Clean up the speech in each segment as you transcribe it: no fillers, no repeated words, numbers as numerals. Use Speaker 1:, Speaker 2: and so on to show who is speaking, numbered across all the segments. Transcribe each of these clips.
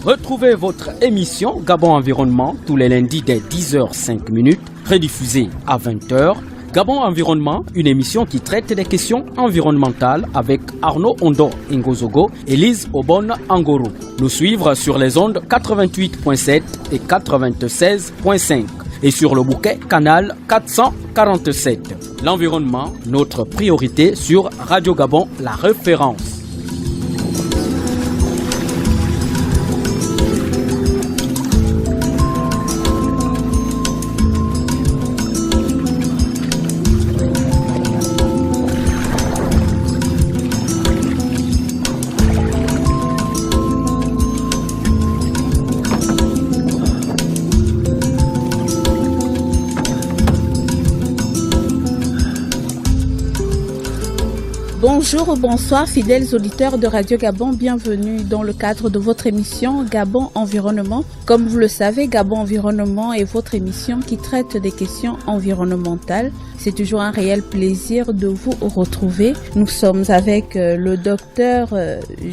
Speaker 1: Retrouvez votre émission Gabon Environnement tous les lundis dès 10h05, rediffusée à 20h. Gabon Environnement, une émission qui traite des questions environnementales avec Arnaud Ondo Ngozogo et Lise Obon Angoro. Nous suivre sur les ondes 88.7 et 96.5 et sur le bouquet canal 447. L'environnement, notre priorité sur Radio Gabon, la référence.
Speaker 2: Bonjour ou bonsoir fidèles auditeurs de Radio Gabon, bienvenue dans le cadre de votre émission Gabon Environnement. Comme vous le savez, Gabon Environnement est votre émission qui traite des questions environnementales. C'est toujours un réel plaisir de vous retrouver. Nous sommes avec le docteur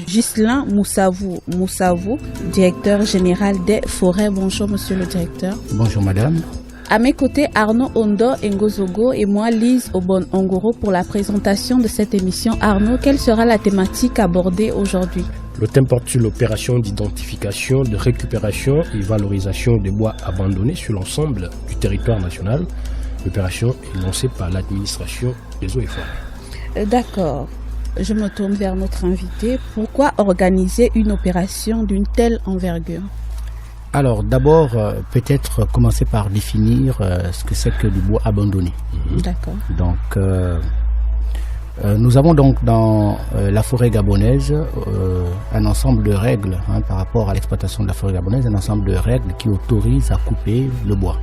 Speaker 2: Ghislain Moussavou, directeur général des forêts. Bonjour monsieur le directeur.
Speaker 3: Bonjour madame.
Speaker 2: À mes côtés, Arnaud Ondo Ngozogo et moi, Lise Obon Angoro, pour la présentation de cette émission. Arnaud, quelle sera la thématique abordée aujourd'hui?
Speaker 3: Le thème porte sur l'opération d'identification, de récupération et valorisation des bois abandonnés sur l'ensemble du territoire national. L'opération est lancée par l'administration des eaux et forêts.
Speaker 2: D'accord. Je me tourne vers notre invité. Pourquoi organiser une opération d'une telle envergure?
Speaker 3: Alors d'abord, peut-être commencer par définir ce que c'est que du bois abandonné.
Speaker 2: D'accord.
Speaker 3: Donc, nous avons donc dans la forêt gabonaise un ensemble de règles par rapport à l'exploitation de la forêt gabonaise, un ensemble de règles qui autorisent à couper le bois.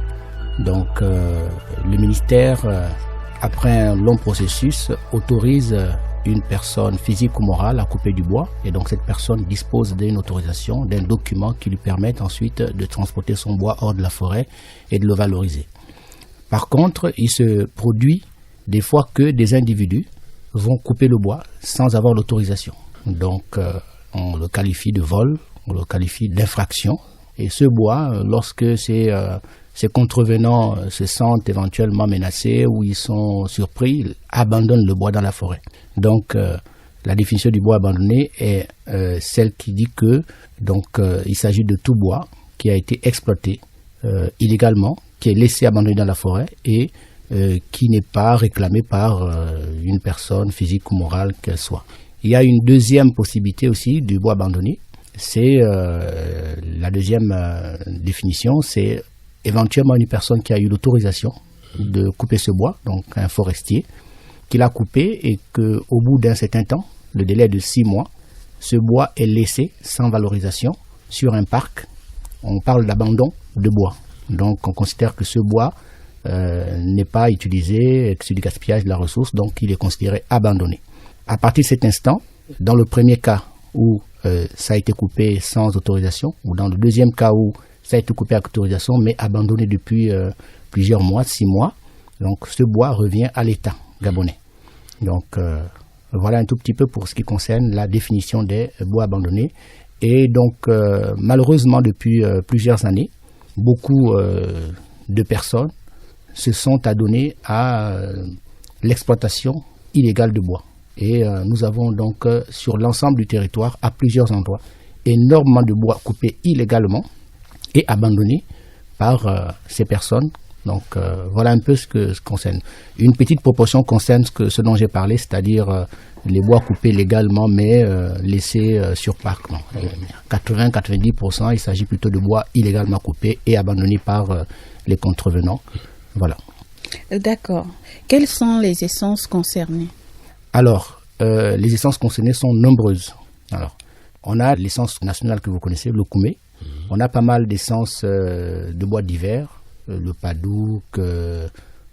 Speaker 3: Donc, le ministère, après un long processus, autorise une personne physique ou morale à couper du bois, et donc cette personne dispose d'une autorisation, d'un document qui lui permet ensuite de transporter son bois hors de la forêt et de le valoriser. Par contre, il se produit des fois que des individus vont couper le bois sans avoir l'autorisation. Donc on le qualifie de vol, on le qualifie d'infraction, et ce bois, lorsque ces contrevenants se sentent éventuellement menacés ou ils sont surpris, abandonnent le bois dans la forêt. Donc, la définition du bois abandonné est celle qui dit que il s'agit de tout bois qui a été exploité illégalement, qui est laissé abandonné dans la forêt et qui n'est pas réclamé par une personne physique ou morale qu'elle soit. Il y a une deuxième possibilité aussi du bois abandonné. C'est la deuxième définition, c'est éventuellement une personne qui a eu l'autorisation de couper ce bois, donc un forestier, qui l'a coupé et qu'au bout d'un certain temps, le délai de 6 mois, ce bois est laissé sans valorisation sur un parc. On parle d'abandon de bois. Donc on considère que ce bois n'est pas utilisé, que c'est du gaspillage de la ressource, donc il est considéré abandonné. À partir de cet instant, dans le premier cas où ça a été coupé sans autorisation, ou dans le deuxième cas où ça a été coupé avec autorisation, mais abandonné depuis plusieurs mois, 6 mois. Donc ce bois revient à l'État gabonais. Donc voilà un tout petit peu pour ce qui concerne la définition des bois abandonnés. Et donc malheureusement depuis plusieurs années, beaucoup de personnes se sont adonnées à l'exploitation illégale de bois. Et nous avons donc sur l'ensemble du territoire, à plusieurs endroits, énormément de bois coupés illégalement et abandonné par ces personnes. Donc voilà un peu ce que concerne. Une petite proportion concerne ce dont j'ai parlé, c'est-à-dire les bois coupés légalement mais laissés sur parc. 80-90%, il s'agit plutôt de bois illégalement coupés et abandonnés par les contrevenants. Voilà.
Speaker 2: D'accord. Quelles sont les essences concernées?
Speaker 3: Alors, les essences concernées sont nombreuses. Alors, on a l'essence nationale que vous connaissez, le koumé. On a pas mal d'essences de bois divers, le padouk,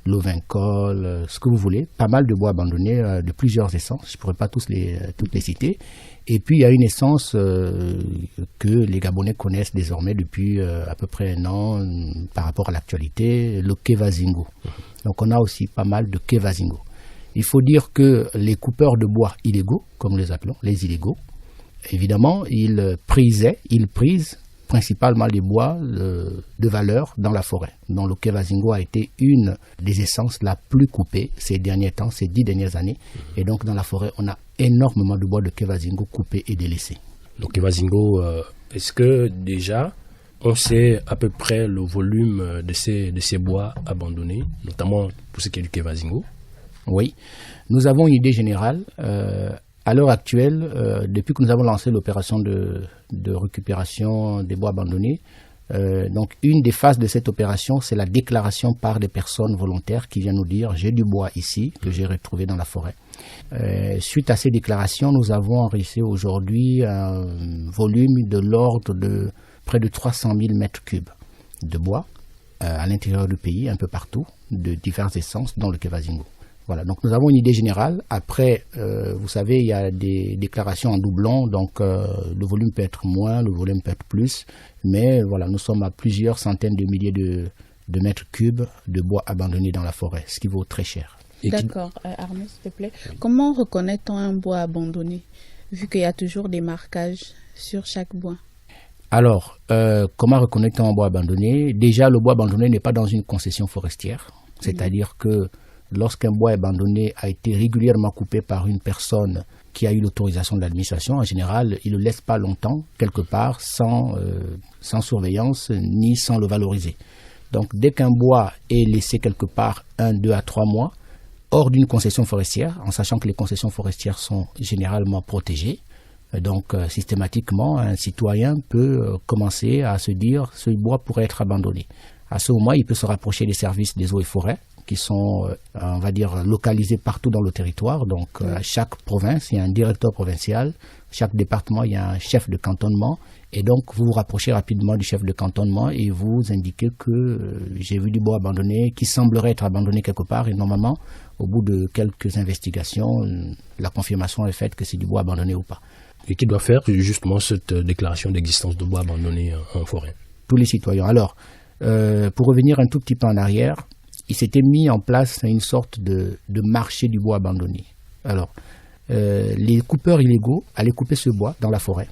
Speaker 3: l'ovincole, ce que vous voulez. Pas mal de bois abandonnés de plusieurs essences. Je ne pourrais pas toutes les citer. Et puis, il y a une essence que les Gabonais connaissent désormais depuis à peu près 1 an par rapport à l'actualité, le kevazingo. Donc, on a aussi pas mal de kevazingo. Il faut dire que les coupeurs de bois illégaux, comme nous les appelons, les illégaux, évidemment, ils prisent principalement les bois de valeur dans la forêt, dont le Kevazingo a été une des essences la plus coupée ces derniers temps, ces 10 dernières années. Et donc dans la forêt, on a énormément de bois de Kevazingo coupés et délaissés.
Speaker 4: Le Kevazingo, est-ce que déjà on sait à peu près le volume de ces bois abandonnés, notamment pour ce qui est du Kevazingo?
Speaker 3: Oui, nous avons une idée générale. À l'heure actuelle, depuis que nous avons lancé l'opération de récupération des bois abandonnés, donc une des phases de cette opération, c'est la déclaration par des personnes volontaires qui viennent nous dire « j'ai du bois ici que j'ai retrouvé dans la forêt ». Suite à ces déclarations, nous avons enregistré aujourd'hui un volume de l'ordre de près de 300 000 mètres cubes de bois à l'intérieur du pays, un peu partout, de diverses essences, dont le Kevazingo. Voilà, donc nous avons une idée générale. Après, vous savez, il y a des déclarations en doublon, donc le volume peut être moins, le volume peut être plus. Mais voilà, nous sommes à plusieurs centaines de milliers de mètres cubes de bois abandonné dans la forêt, ce qui vaut très cher.
Speaker 2: D'accord, Arnaud, s'il te plaît. Comment reconnaît-on un bois abandonné, vu qu'il y a toujours des marquages sur chaque bois?
Speaker 3: Alors, comment reconnaît-on un bois abandonné? Déjà, le bois abandonné n'est pas dans une concession forestière, c'est-à-dire que lorsqu'un bois abandonné a été régulièrement coupé par une personne qui a eu l'autorisation de l'administration, en général, il ne le laisse pas longtemps, quelque part, sans surveillance, ni sans le valoriser. Donc, dès qu'un bois est laissé quelque part 1, 2 à 3 mois, hors d'une concession forestière, en sachant que les concessions forestières sont généralement protégées, donc systématiquement, un citoyen peut commencer à se dire « ce bois pourrait être abandonné ». À ce moment, il peut se rapprocher des services des eaux et forêts, qui sont, on va dire, localisés partout dans le territoire. Donc, à chaque province, il y a un directeur provincial. Chaque département, il y a un chef de cantonnement. Et donc, vous vous rapprochez rapidement du chef de cantonnement et vous indiquez que j'ai vu du bois abandonné, qui semblerait être abandonné quelque part. Et normalement, au bout de quelques investigations, la confirmation est faite que c'est du bois abandonné ou pas.
Speaker 4: Et qui doit faire justement cette déclaration d'existence de bois abandonné en forêt?
Speaker 3: Tous les citoyens. Alors, pour revenir un tout petit peu en arrière, il s'était mis en place une sorte de marché du bois abandonné. Alors, les coupeurs illégaux allaient couper ce bois dans la forêt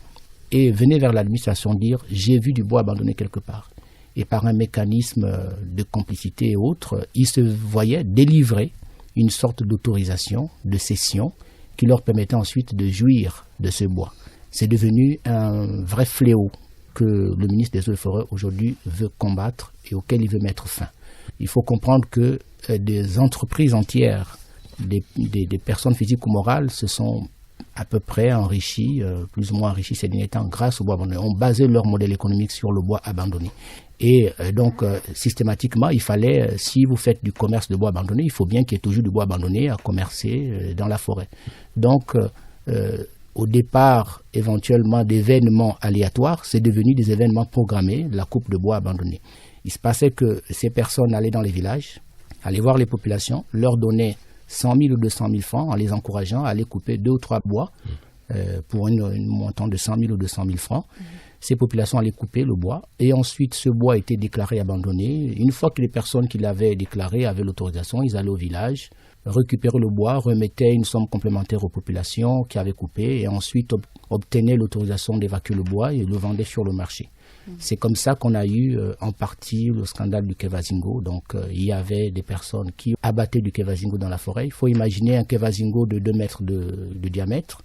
Speaker 3: et venaient vers l'administration dire « j'ai vu du bois abandonné quelque part ». Et par un mécanisme de complicité et autres, ils se voyaient délivrer une sorte d'autorisation, de cession, qui leur permettait ensuite de jouir de ce bois. C'est devenu un vrai fléau que le ministre des Eaux et Forêts aujourd'hui veut combattre et auquel il veut mettre fin. Il faut comprendre que des entreprises entières, des personnes physiques ou morales se sont à peu près enrichies, plus ou moins enrichies ces derniers temps grâce au bois abandonné, ont basé leur modèle économique sur le bois abandonné. Et donc, systématiquement, il fallait, si vous faites du commerce de bois abandonné, il faut bien qu'il y ait toujours du bois abandonné à commercer dans la forêt. Donc, au départ, éventuellement, d'événements aléatoires, c'est devenu des événements programmés, la coupe de bois abandonné. Il se passait que ces personnes allaient dans les villages, allaient voir les populations, leur donnaient 100 000 ou 200 000 francs en les encourageant à aller couper 2 ou 3 bois pour une montant de 100 000 ou 200 000 francs. Ces populations allaient couper le bois et ensuite ce bois était déclaré abandonné. Une fois que les personnes qui l'avaient déclaré avaient l'autorisation, ils allaient au village, récupéraient le bois, remettaient une somme complémentaire aux populations qui avaient coupé et ensuite obtenaient l'autorisation d'évacuer le bois et le vendaient sur le marché. C'est comme ça qu'on a eu en partie le scandale du Kevazingo. Donc il y avait des personnes qui abattaient du Kevazingo dans la forêt. Il faut imaginer un Kevazingo de 2 mètres de diamètre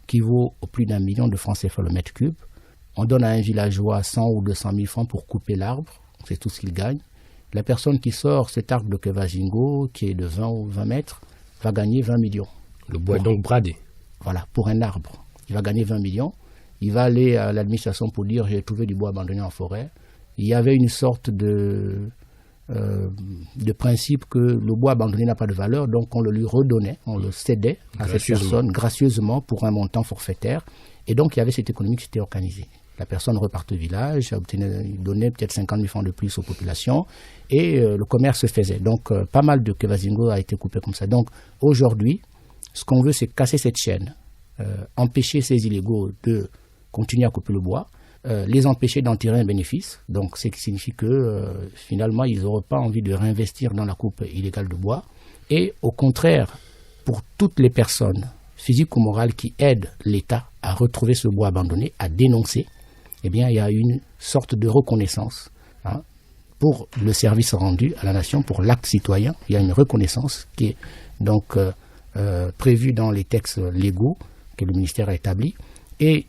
Speaker 3: qui vaut plus d'1 million de francs CFA le mètre cube. On donne à un villageois 100 ou 200 000 francs pour couper l'arbre. C'est tout ce qu'il gagne. La personne qui sort cet arbre de Kevazingo, qui est de 20 ou 20 mètres, va gagner 20 millions.
Speaker 4: Le bois est donc bradé.
Speaker 3: Voilà, pour un arbre. Il va gagner 20 millions. Il va aller à l'administration pour dire « j'ai trouvé du bois abandonné en forêt ». Il y avait une sorte de principe que le bois abandonné n'a pas de valeur, donc on le lui redonnait, on le cédait à cette personne gracieusement pour un montant forfaitaire. Et donc il y avait cette économie qui s'était organisée. La personne repartait au village, donnait peut-être 50 000 francs de plus aux populations et le commerce se faisait. Donc pas mal de Kevazingo a été coupé comme ça. Donc aujourd'hui, ce qu'on veut, c'est casser cette chaîne, empêcher ces illégaux de continuer à couper le bois, les empêcher d'en tirer un bénéfice. Donc, ce qui signifie que finalement, ils n'auront pas envie de réinvestir dans la coupe illégale de bois. Et au contraire, pour toutes les personnes, physiques ou morales, qui aident l'État à retrouver ce bois abandonné, à dénoncer, eh bien, il y a une sorte de reconnaissance pour le service rendu à la nation, pour l'acte citoyen. Il y a une reconnaissance qui est donc prévue dans les textes légaux que le ministère a établis et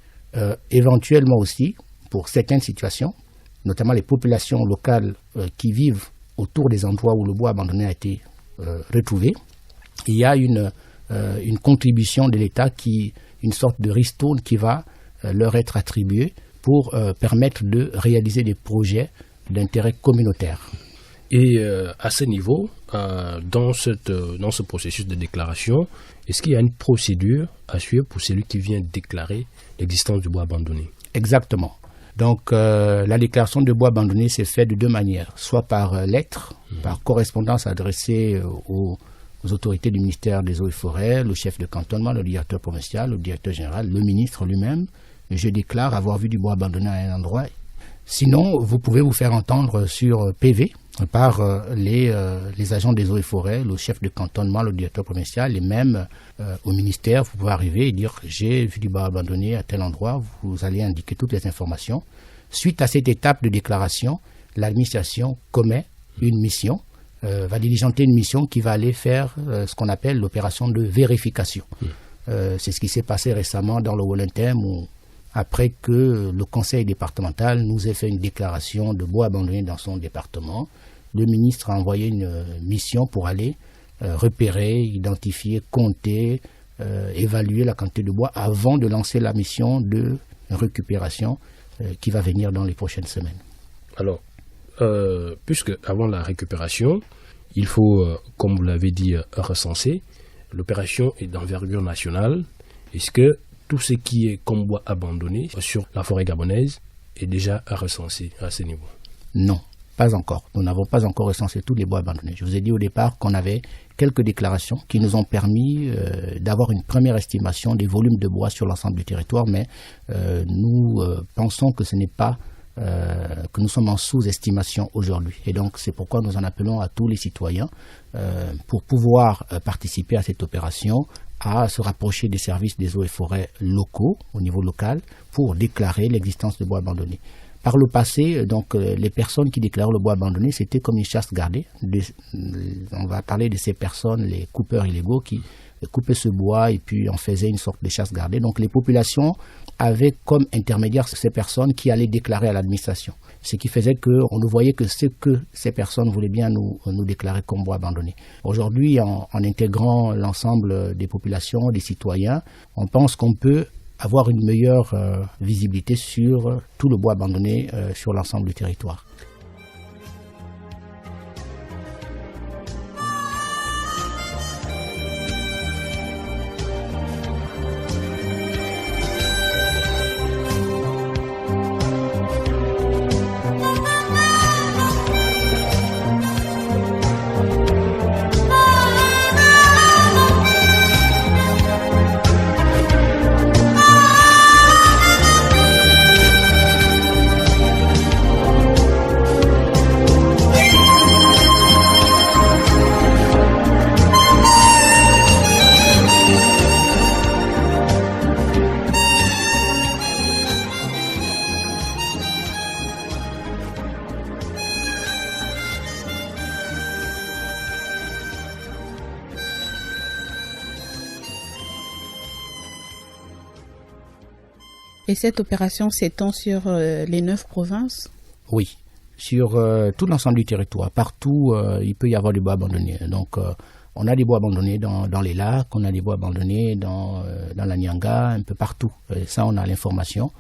Speaker 3: éventuellement aussi pour certaines situations, notamment les populations locales qui vivent autour des endroits où le bois abandonné a été retrouvé. Il y a une contribution de l'État, une sorte de ristourne qui va leur être attribuée pour permettre de réaliser des projets d'intérêt communautaire.
Speaker 4: Et à ce niveau, dans ce processus de déclaration, est-ce qu'il y a une procédure à suivre pour celui qui vient déclarer l'existence du bois abandonné? Exactement.
Speaker 3: Donc la déclaration de bois abandonné s'est faite de deux manières, soit par lettre, par correspondance adressée aux autorités du ministère des Eaux et Forêts, le chef de cantonnement, le directeur provincial, le directeur général, le ministre lui-même. Je déclare avoir vu du bois abandonné à un endroit. Sinon, vous pouvez vous faire entendre sur PV par les agents des Eaux et Forêts, le chef de cantonnement, le directeur provincial, et même au ministère, vous pouvez arriver et dire « j'ai vu du bois abandonné à tel endroit », vous allez indiquer toutes les informations. Suite à cette étape de déclaration, l'administration commet une mission, va diligenter une mission qui va aller faire ce qu'on appelle l'opération de vérification. C'est ce qui s'est passé récemment dans le Wollentem où après que le conseil départemental nous ait fait une déclaration de bois abandonné dans son département, le ministre a envoyé une mission pour aller repérer, identifier, compter, évaluer la quantité de bois avant de lancer la mission de récupération qui va venir dans les prochaines semaines.
Speaker 4: Alors, puisque avant la récupération, il faut, comme vous l'avez dit, recenser, l'opération est d'envergure nationale. Est-ce que tout ce qui est comme bois abandonné sur la forêt gabonaise est déjà recensé à ce niveau?
Speaker 3: Non, pas encore. Nous n'avons pas encore recensé tous les bois abandonnés. Je vous ai dit au départ qu'on avait quelques déclarations qui nous ont permis d'avoir une première estimation des volumes de bois sur l'ensemble du territoire, mais nous pensons que ce n'est pas que nous sommes en sous-estimation aujourd'hui. Et donc c'est pourquoi nous en appelons à tous les citoyens pour pouvoir participer à cette opération, à se rapprocher des services des eaux et forêts locaux, au niveau local, pour déclarer l'existence de bois abandonnés. Par le passé, donc, les personnes qui déclaraient le bois abandonné, c'était comme une chasse gardée. On va parler de ces personnes, les coupeurs illégaux, qui coupaient ce bois et puis en faisaient une sorte de chasse gardée. Donc les populations avaient comme intermédiaire ces personnes qui allaient déclarer à l'administration. Ce qui faisait qu'on ne voyait que ce que ces personnes voulaient bien nous déclarer comme bois abandonné. Aujourd'hui, en intégrant l'ensemble des populations, des citoyens, on pense qu'on peut avoir une meilleure visibilité sur tout le bois abandonné sur l'ensemble du territoire.
Speaker 2: Et cette opération s'étend sur les 9 provinces?
Speaker 3: Oui, sur tout l'ensemble du territoire. Partout, il peut y avoir du bois abandonné. Donc, on a des bois abandonnés dans les lacs, on a des bois abandonnés dans la Nyanga, un peu partout. Et ça, on a l'information.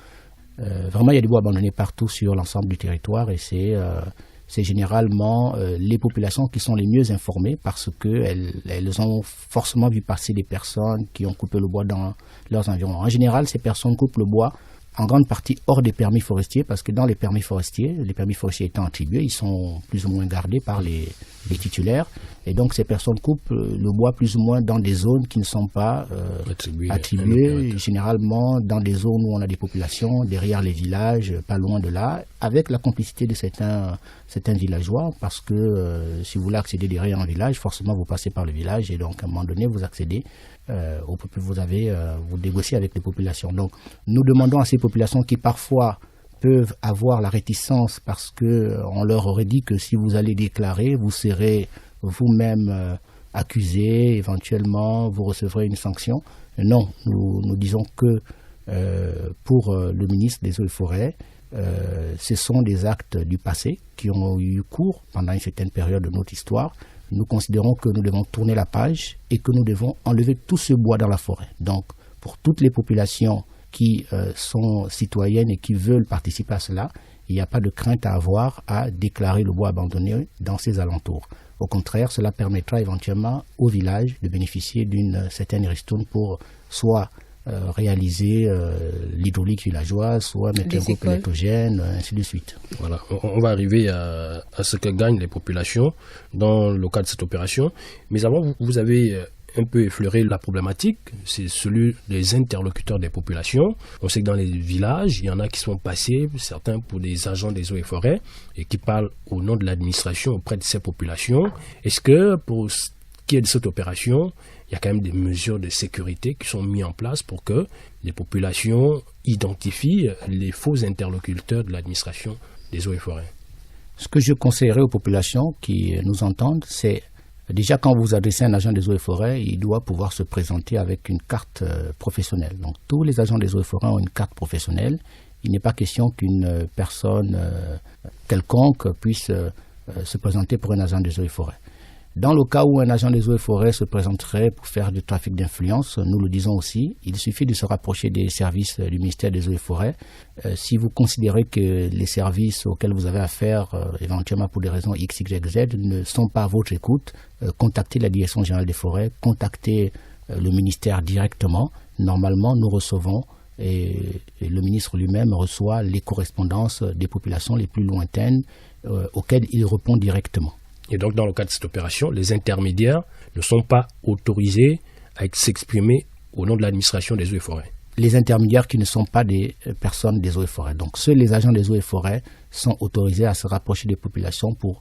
Speaker 3: Vraiment, il y a des bois abandonnés partout sur l'ensemble du territoire et c'est généralement les populations qui sont les mieux informées parce qu'elles ont forcément vu passer des personnes qui ont coupé le bois dans leurs environs. En général, ces personnes coupent le bois en grande partie hors des permis forestiers parce que dans les permis forestiers étant attribués, ils sont plus ou moins gardés par les titulaires. Et donc, ces personnes coupent le bois plus ou moins dans des zones qui ne sont pas attribuées, généralement dans des zones où on a des populations, derrière les villages, pas loin de là, avec la complicité de certains villageois, parce que si vous voulez accéder derrière un village, forcément vous passez par le village, et donc à un moment donné, vous accédez, vous négociez avec les populations. Donc, nous demandons à ces populations qui parfois peuvent avoir la réticence parce qu'on leur aurait dit que si vous allez déclarer, vous serez vous-même accusé, éventuellement vous recevrez une sanction. Non, nous disons que pour le ministre des Eaux et Forêts, ce sont des actes du passé qui ont eu cours pendant une certaine période de notre histoire. Nous considérons que nous devons tourner la page et que nous devons enlever tout ce bois dans la forêt. Donc, pour toutes les populations qui sont citoyennes et qui veulent participer à cela, il n'y a pas de crainte à avoir à déclarer le bois abandonné dans ses alentours. Au contraire, cela permettra éventuellement au village de bénéficier d'une certaine ristourne pour soit réaliser l'hydraulique villageoise, soit mettre un groupe électrogène, ainsi de suite.
Speaker 4: Voilà, on va arriver à ce que gagnent les populations dans le cadre de cette opération. Mais avant, vous avez un peu effleuré la problématique, c'est celui des interlocuteurs des populations. On sait que dans les villages, il y en a qui sont passés, certains pour des agents des eaux et forêts, et qui parlent au nom de l'administration auprès de ces populations. Est-ce que pour ce qui est de cette opération, il y a quand même des mesures de sécurité qui sont mises en place pour que les populations identifient les faux interlocuteurs de l'administration des eaux et forêts?
Speaker 3: Ce que je conseillerais aux populations qui nous entendent, c'est déjà quand vous adressez un agent des eaux et forêts, il doit pouvoir se présenter avec une carte professionnelle. Donc tous les agents des eaux et forêts ont une carte professionnelle. Il n'est pas question qu'une personne quelconque puisse se présenter pour un agent des eaux et forêts. Dans le cas où un agent des eaux et forêts se présenterait pour faire du trafic d'influence, nous le disons aussi, il suffit de se rapprocher des services du ministère des eaux et forêts. Si vous considérez que les services auxquels vous avez affaire, éventuellement pour des raisons X, Y, Z, ne sont pas à votre écoute, contactez la Direction générale des forêts, contactez le ministère directement. Normalement, nous recevons et le ministre lui-même reçoit les correspondances des populations les plus lointaines auxquelles il répond directement.
Speaker 4: Et donc, dans le cadre de cette opération, les intermédiaires ne sont pas autorisés à s'exprimer au nom de l'administration des eaux et forêts.
Speaker 3: Les intermédiaires qui ne sont pas des personnes des eaux et forêts. Donc, seuls les agents des eaux et forêts sont autorisés à se rapprocher des populations pour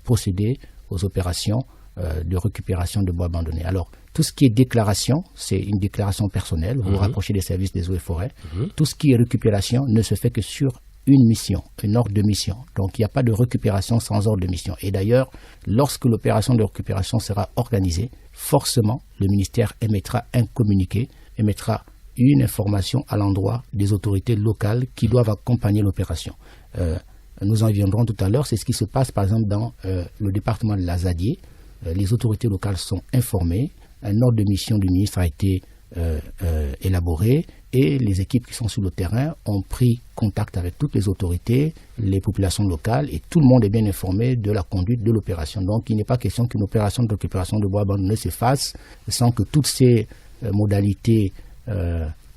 Speaker 3: procéder aux opérations de récupération de bois abandonné. Alors, tout ce qui est déclaration, c'est une déclaration personnelle. Vous vous rapprochez des services des eaux et forêts. Tout ce qui est récupération ne se fait que sur une mission, un ordre de mission. Donc, il n'y a pas de récupération sans ordre de mission. Et d'ailleurs, lorsque l'opération de récupération sera organisée, forcément, le ministère émettra un communiqué, émettra une information à l'endroit des autorités locales qui doivent accompagner l'opération. Nous en viendrons tout à l'heure. C'est ce qui se passe, par exemple, dans le département de l'Azadier. Les autorités locales sont informées. Un ordre de mission du ministre a été élaboré et les équipes qui sont sur le terrain ont pris contact avec toutes les autorités, les populations locales et tout le monde est bien informé de la conduite de l'opération. Donc il n'est pas question qu'une opération de récupération de bois abandonné se fasse sans que toutes ces modalités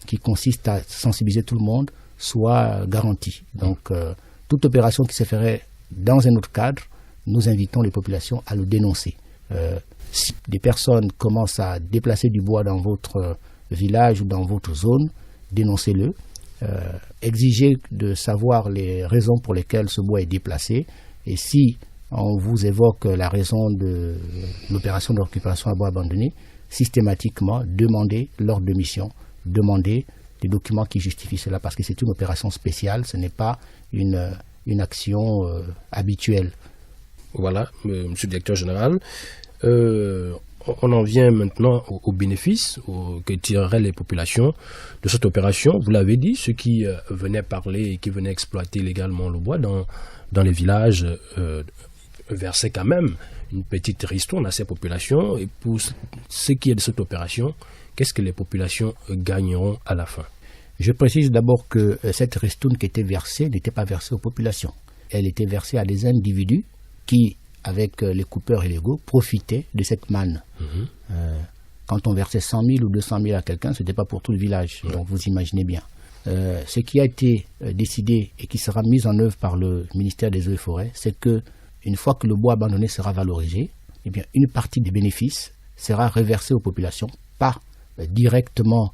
Speaker 3: qui consistent à sensibiliser tout le monde soient garanties. Donc toute opération qui se ferait dans un autre cadre, nous invitons les populations à le dénoncer. Si des personnes commencent à déplacer du bois dans votre village ou dans votre zone, dénoncez-le. Exigez de savoir les raisons pour lesquelles ce bois est déplacé. Et si on vous évoque la raison de l'opération de récupération à bois abandonné, systématiquement, demandez l'ordre de mission, demandez des documents qui justifient cela, parce que c'est une opération spéciale, ce n'est pas une action habituelle.
Speaker 4: Voilà, monsieur le directeur général. On en vient maintenant aux bénéfices que tireraient les populations de cette opération. Vous l'avez dit, ceux qui venaient parler et qui venaient exploiter légalement le bois dans les villages versaient quand même une petite ristourne à ces populations. Et pour ce qui est de cette opération, qu'est-ce que les populations gagneront à la fin?
Speaker 3: Je précise d'abord que cette ristourne qui était versée n'était pas versée aux populations. Elle était versée à des individus qui, avec les coupeurs illégaux, profitaient de cette manne. Quand on versait 100 000 ou 200 000 à quelqu'un, ce n'était pas pour tout le village. Donc vous imaginez bien. Ce qui a été décidé et qui sera mis en œuvre par le ministère des Eaux et Forêts, c'est que une fois que le bois abandonné sera valorisé, eh bien, une partie des bénéfices sera reversée aux populations, pas directement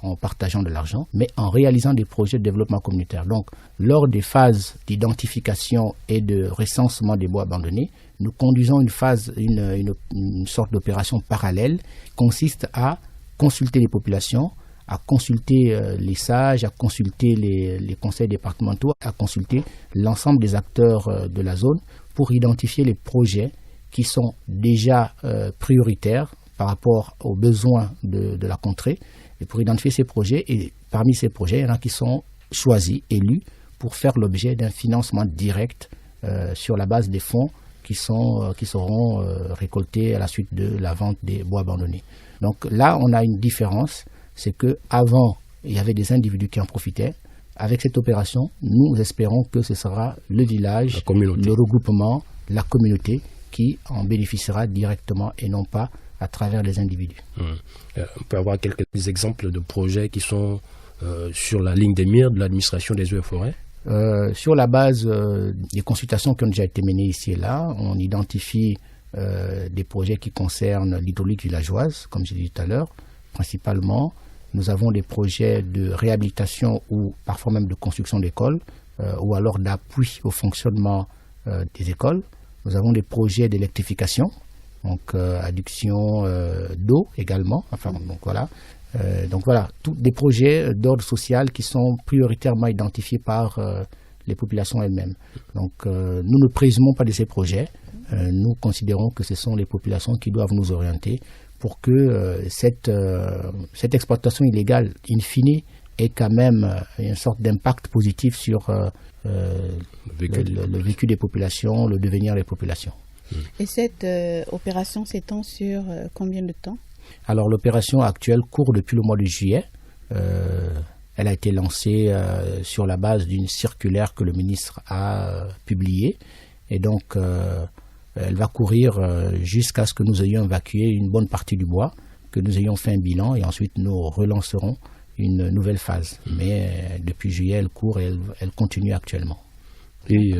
Speaker 3: en partageant de l'argent, mais en réalisant des projets de développement communautaire. Donc, lors des phases d'identification et de recensement des bois abandonnés, nous conduisons une sorte d'opération parallèle qui consiste à consulter les populations, à consulter les sages, à consulter les conseils départementaux, à consulter l'ensemble des acteurs de la zone pour identifier les projets qui sont déjà prioritaires par rapport aux besoins de la contrée, et pour identifier ces projets. Et parmi ces projets, il y en a qui sont choisis, élus, pour faire l'objet d'un financement direct sur la base des fonds qui seront récoltés à la suite de la vente des bois abandonnés. Donc là, on a une différence, c'est qu'avant, il y avait des individus qui en profitaient. Avec cette opération, nous espérons que ce sera le village, le regroupement, la communauté qui en bénéficiera directement et non pas à travers les individus.
Speaker 4: On peut avoir quelques exemples de projets qui sont sur la ligne des mires de l'administration des eaux et forêts.
Speaker 3: Sur la base des consultations qui ont déjà été menées ici et là, on identifie des projets qui concernent l'hydraulique villageoise, comme j'ai dit tout à l'heure, principalement. Nous avons des projets de réhabilitation ou parfois même de construction d'écoles ou alors d'appui au fonctionnement des écoles. Nous avons des projets d'électrification, donc adduction d'eau également. Donc voilà, tous des projets d'ordre social qui sont prioritairement identifiés par les populations elles-mêmes. Donc nous ne présumons pas de ces projets. Nous considérons que ce sont les populations qui doivent nous orienter pour que cette exploitation illégale, in fine, ait quand même une sorte d'impact positif sur le vécu des populations, le devenir des populations.
Speaker 2: Et cette opération s'étend sur combien de temps ?
Speaker 3: Alors l'opération actuelle court depuis le mois de juillet. Elle a été lancée sur la base d'une circulaire que le ministre a publiée. Et donc elle va courir jusqu'à ce que nous ayons évacué une bonne partie du bois, que nous ayons fait un bilan et ensuite nous relancerons une nouvelle phase. Mais depuis juillet, elle court et elle continue actuellement.
Speaker 4: Et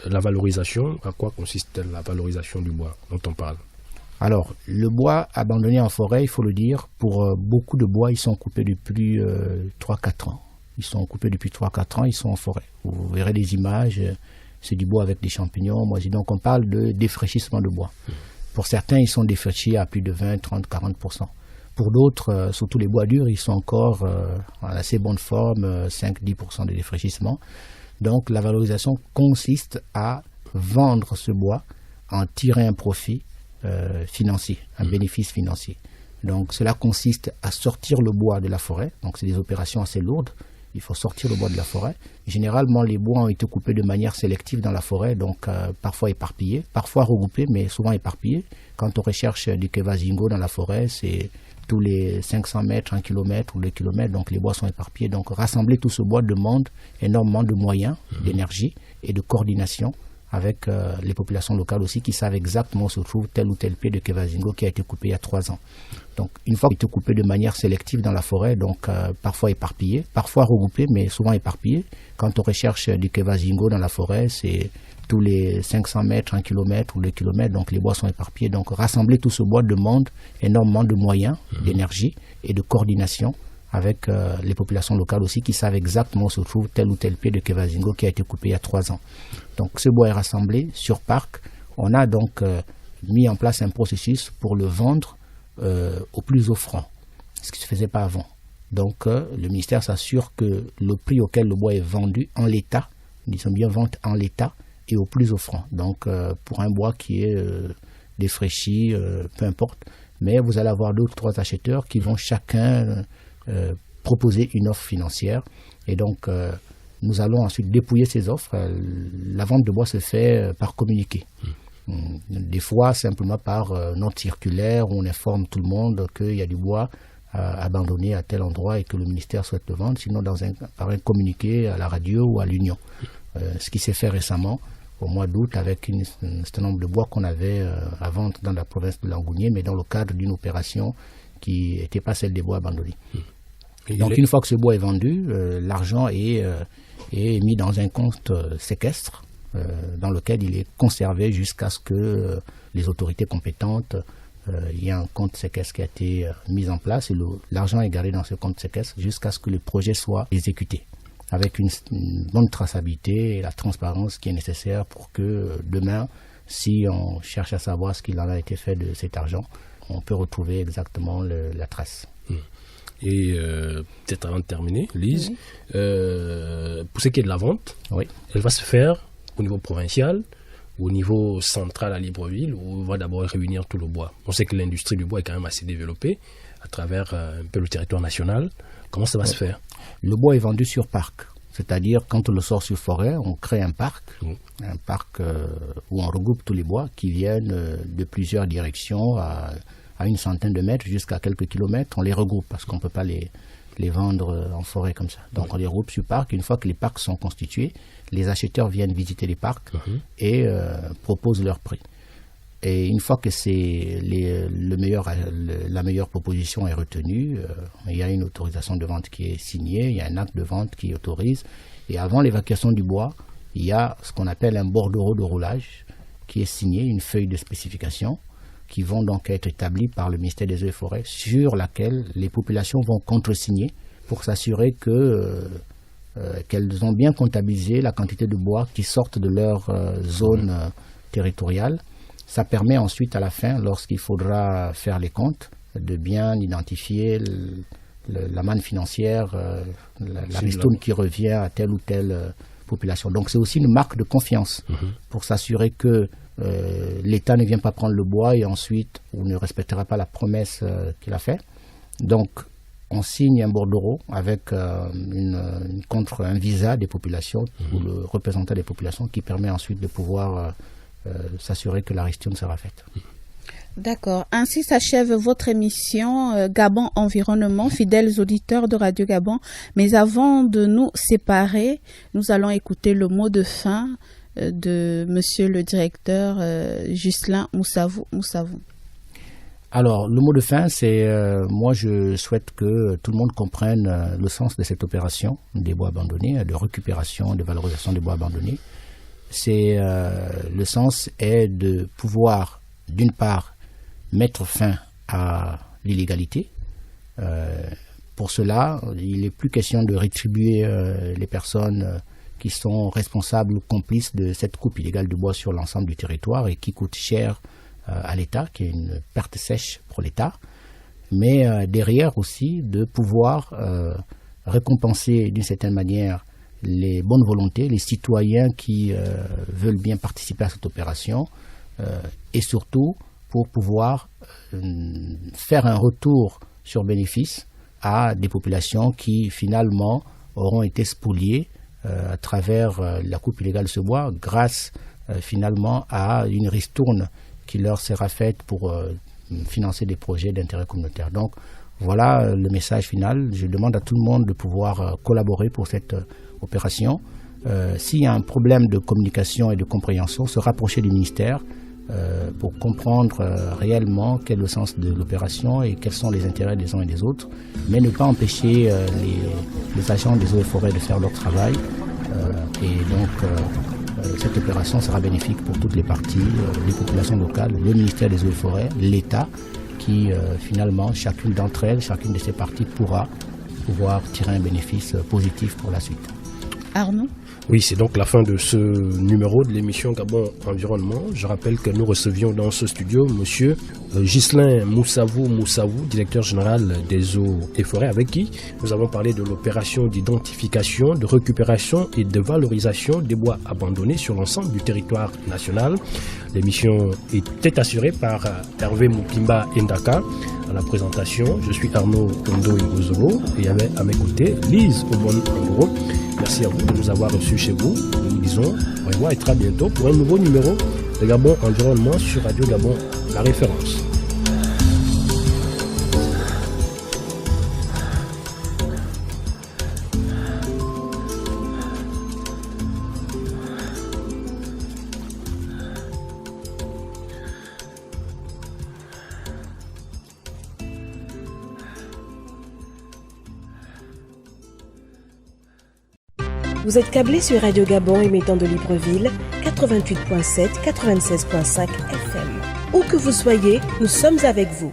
Speaker 4: la valorisation, à quoi consiste la valorisation du bois dont on parle ?
Speaker 3: Alors, le bois abandonné en forêt, il faut le dire, pour beaucoup de bois, ils sont coupés depuis 3-4 ans. Ils sont coupés depuis 3-4 ans, ils sont en forêt. Vous verrez des images, c'est du bois avec des champignons. Donc on parle de défraîchissement de bois. Pour certains, ils sont défraîchis à plus de 20, 30, 40%. Pour d'autres, surtout les bois durs, ils sont encore en assez bonne forme, 5-10% de défraîchissement. Donc la valorisation consiste à vendre ce bois, en tirer un profit financier, un bénéfice financier. Donc cela consiste à sortir le bois de la forêt. Donc c'est des opérations assez lourdes. Il faut sortir le bois de la forêt. Généralement, les bois ont été coupés de manière sélective dans la forêt, donc parfois éparpillés, parfois regroupés, mais souvent éparpillés. Quand on recherche du kevazingo dans la forêt, c'est tous les 500 mètres, 1 km ou 2 km, donc les bois sont éparpillés. Donc rassembler tout ce bois demande énormément de moyens, d'énergie et de coordination avec les populations locales aussi qui savent exactement où se trouve tel ou tel pied de kevazingo qui a été coupé il y a 3 ans. Donc une fois qu'il a été coupé de manière sélective dans la forêt, donc parfois éparpillé, parfois regroupé, mais souvent éparpillé. Quand on recherche du kevazingo dans la forêt, c'est tous les 500 mètres, 1 km ou 2 km, donc les bois sont éparpillés. Donc rassembler tout ce bois demande énormément de moyens, d'énergie et de coordination avec les populations locales aussi qui savent exactement où se trouve tel ou tel pied de kevazingo qui a été coupé il y a 3 ans. Donc ce bois est rassemblé sur parc. On a donc mis en place un processus pour le vendre au plus offrant, ce qui ne se faisait pas avant. Donc le ministère s'assure que le prix auquel le bois est vendu en l'état, disons bien vente en l'état, est au plus offrant. Donc pour un bois qui est défraîchi, peu importe, mais vous allez avoir 2 ou 3 acheteurs qui vont chacun proposer une offre financière et donc nous allons ensuite dépouiller ces offres. La vente de bois se fait par communiqué. Des fois simplement par note circulaire où on informe tout le monde qu'il y a du bois abandonné à tel endroit et que le ministère souhaite le vendre, sinon par un communiqué à la radio ou à l'Union. Ce qui s'est fait récemment au mois d'août avec un certain nombre de bois qu'on avait à vendre dans la province de Langounier, mais dans le cadre d'une opération qui n'était pas celle des bois abandonnés. Donc une fois que ce bois est vendu, l'argent est mis dans un compte séquestre dans lequel il est conservé jusqu'à ce que les autorités compétentes, il y a un compte séquestre qui a été mis en place et l'argent est gardé dans ce compte séquestre jusqu'à ce que le projet soit exécuté avec une bonne traçabilité et la transparence qui est nécessaire pour que demain, si on cherche à savoir ce qu'il en a été fait de cet argent, on peut retrouver exactement la trace.
Speaker 4: Et peut-être avant de terminer, Lise, pour ce qui est de la vente, elle va se faire au niveau provincial, au niveau central à Libreville, où on va d'abord réunir tout le bois. On sait que l'industrie du bois est quand même assez développée à travers un peu le territoire national. Comment ça va se faire?
Speaker 3: Le bois est vendu sur parc. C'est-à-dire, quand on le sort sur forêt, on crée un parc où on regroupe tous les bois qui viennent de plusieurs directions à une centaine de mètres jusqu'à quelques kilomètres. On les regroupe parce qu'on ne peut pas les vendre en forêt comme ça. Donc on les regroupe sur parc. Une fois que les parcs sont constitués, les acheteurs viennent visiter les parcs et proposent leur prix. Et une fois que la meilleure proposition est retenue, il y a une autorisation de vente qui est signée, il y a un acte de vente qui autorise. Et avant l'évacuation du bois, il y a ce qu'on appelle un bordereau de roulage qui est signé, une feuille de spécification, qui vont donc être établies par le ministère des Eaux et Forêts, sur laquelle les populations vont contresigner pour s'assurer qu'elles ont bien comptabilisé la quantité de bois qui sortent de leur zone territoriale. Ça permet ensuite à la fin, lorsqu'il faudra faire les comptes, de bien identifier la manne financière, la ristourne qui revient à telle ou telle population. Donc c'est aussi une marque de confiance pour s'assurer que l'État ne vient pas prendre le bois et ensuite on ne respectera pas la promesse qu'il a faite. Donc on signe un bordereau avec un visa des populations ou le représentant des populations qui permet ensuite de pouvoir s'assurer que la ristourne sera faite.
Speaker 2: D'accord. Ainsi s'achève votre émission Gabon Environnement, fidèles auditeurs de Radio Gabon. Mais avant de nous séparer, nous allons écouter le mot de fin de monsieur le directeur Ghislain Moussavou.
Speaker 3: Alors, le mot de fin, c'est moi je souhaite que tout le monde comprenne le sens de cette opération des bois abandonnés, de récupération, de valorisation des bois abandonnés. Le sens est de pouvoir, d'une part, mettre fin à l'illégalité. Pour cela, il n'est plus question de rétribuer les personnes qui sont responsables ou complices de cette coupe illégale de bois sur l'ensemble du territoire et qui coûte cher à l'État, qui est une perte sèche pour l'État. Mais derrière aussi, de pouvoir récompenser d'une certaine manière les bonnes volontés, les citoyens qui veulent bien participer à cette opération et surtout pour pouvoir faire un retour sur bénéfice à des populations qui finalement auront été spoliées à travers la coupe illégale de ce bois grâce finalement à une ristourne qui leur sera faite pour financer des projets d'intérêt communautaire. Donc voilà le message final. Je demande à tout le monde de pouvoir collaborer pour cette opération. S'il y a un problème de communication et de compréhension, se rapprocher du ministère pour comprendre réellement quel est le sens de l'opération et quels sont les intérêts des uns et des autres, mais ne pas empêcher les agents des eaux et forêts de faire leur travail. Et donc cette opération sera bénéfique pour toutes les parties, les populations locales, le ministère des eaux et forêts, l'État, qui finalement, chacune d'entre elles, chacune de ces parties pouvoir tirer un bénéfice positif pour la suite.
Speaker 2: Arnaud ?
Speaker 4: Oui, c'est donc la fin de ce numéro de l'émission Gabon Environnement. Je rappelle que nous recevions dans ce studio monsieur Ghislain Moussavou, directeur général des eaux et forêts, avec qui nous avons parlé de l'opération d'identification, de récupération et de valorisation des bois abandonnés sur l'ensemble du territoire national. L'émission était assurée par Hervé Moukimba Ndaka. À la présentation, je suis Arnaud Kondo Igozolo et à mes côtés, Lise Obon-Angoro. Merci à vous de nous avoir reçus chez vous. Nous vous disons au revoir et très bientôt pour un nouveau numéro de Gabon Environnement sur Radio Gabon, la référence.
Speaker 5: Vous êtes câblé sur Radio Gabon émettant de Libreville, 88.7, 96.5 FM. Où que vous soyez, nous sommes avec vous.